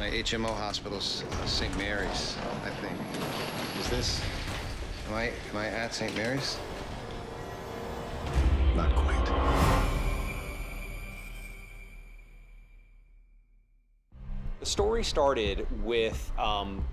My HMO hospital's St. Mary's, I think. Is this? Am I at St. Mary's? Not quite. The story started with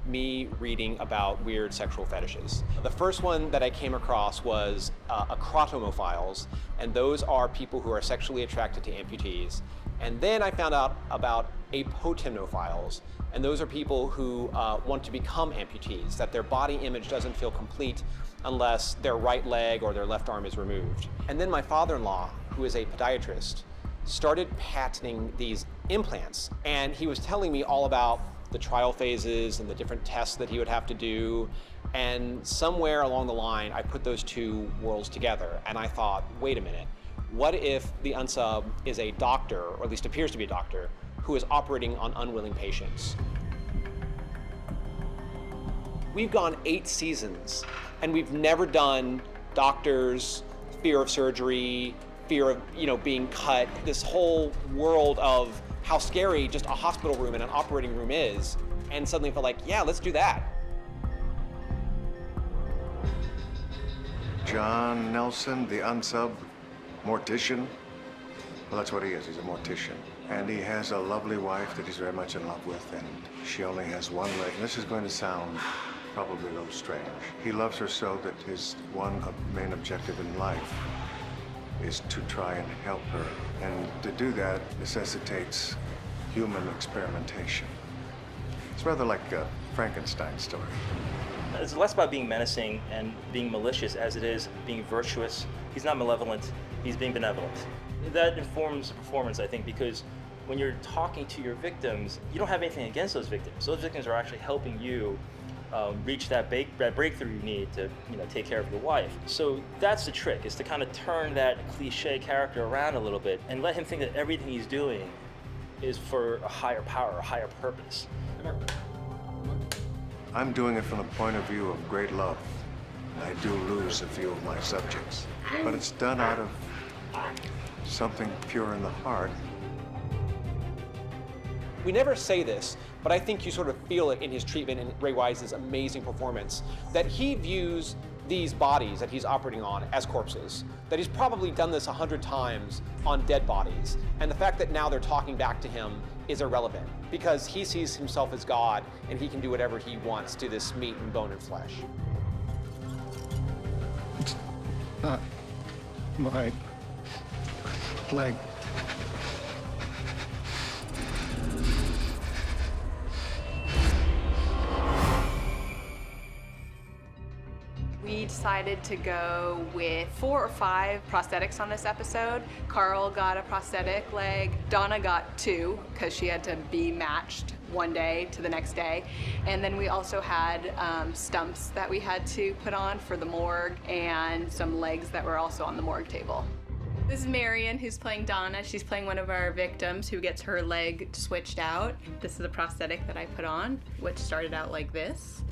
me reading about weird sexual fetishes. The first one that I came across was acrotomophiles, and those are people who are sexually attracted to amputees. And then I found out about apotemnophiles, and those are people who want to become amputees, that their body image doesn't feel complete unless their right leg or their left arm is removed. And then my father-in-law, who is a podiatrist, started patenting these implants, and he was telling me all about the trial phases and the different tests that he would have to do. And somewhere along the line, I put those two worlds together, and I thought, wait a minute, what if the unsub is a doctor, or at least appears to be a doctor, who is operating on unwilling patients? We've gone 8 seasons, and we've never done doctors, fear of surgery, fear of being cut, this whole world of how scary just a hospital room and an operating room is, and suddenly felt like, yeah, let's do that. John Nelson, the unsub mortician. Well, that's what he is. He's a mortician. And he has a lovely wife that he's very much in love with, and she only has one leg. And this is going to sound probably a little strange. He loves her so that his one main objective in life is to try and help her. And to do that necessitates human experimentation. It's rather like a Frankenstein story. It's less about being menacing and being malicious as it is being virtuous. He's not malevolent, he's being benevolent. That informs the performance, I think, because when you're talking to your victims, you don't have anything against those victims. Those victims are actually helping you reach that breakthrough you need to take care of your wife. So that's the trick, is to kind of turn that cliche character around a little bit and let him think that everything he's doing is for a higher power, a higher purpose. I'm doing it from the point of view of great love. I do lose a few of my subjects, but it's done out of something pure in the heart. We never say this, but I think you sort of feel it in his treatment and Ray Wise's amazing performance, that he views these bodies that he's operating on as corpses, that he's probably done this 100 times on dead bodies, and the fact that now they're talking back to him is irrelevant, because he sees himself as God, and he can do whatever he wants to this meat and bone and flesh. It's not my leg. We decided to go with 4 or 5 prosthetics on this episode. Carl got a prosthetic leg. Donna got 2 because she had to be matched one day to the next day. And then we also had stumps that we had to put on for the morgue and some legs that were also on the morgue table. This is Marion, who's playing Donna. She's playing one of our victims who gets her leg switched out. This is a prosthetic that I put on, which started out like this.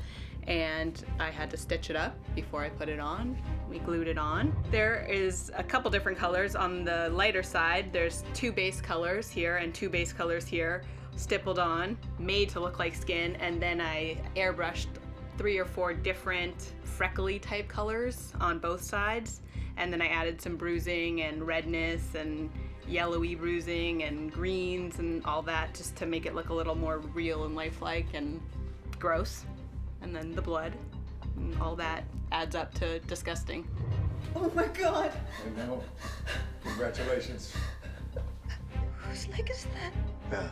And I had to stitch it up before I put it on. We glued it on. There is a couple different colors. On the lighter side, there's 2 base colors here and 2 base colors here, stippled on, made to look like skin, and then I airbrushed 3 or 4 different freckly type colors on both sides. And then I added some bruising and redness and yellowy bruising and greens and all that, just to make it look a little more real and lifelike and gross. And then the blood, and all that adds up to disgusting. Oh my God! I know. Congratulations. Whose leg is that?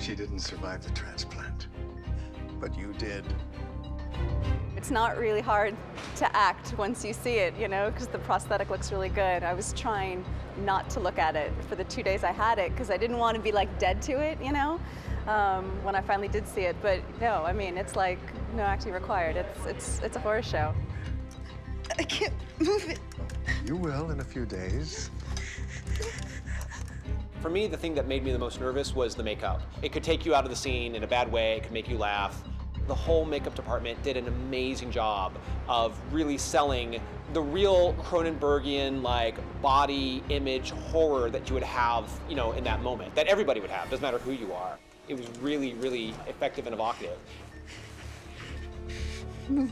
She didn't survive the transplant, but you did. It's not really hard to act once you see it, because the prosthetic looks really good. I was trying not to look at it for the 2 days I had it, because I didn't want to be like dead to it, when I finally did see it. But no, I mean, it's like no acting required. It's a horror show. I can't move it. You will in a few days. For me, the thing that made me the most nervous was the makeup. It could take you out of the scene in a bad way, it could make you laugh. The whole makeup department did an amazing job of really selling the real Cronenbergian, body image horror that you would have, in that moment, that everybody would have, doesn't matter who you are. it was really, really effective and evocative. Move.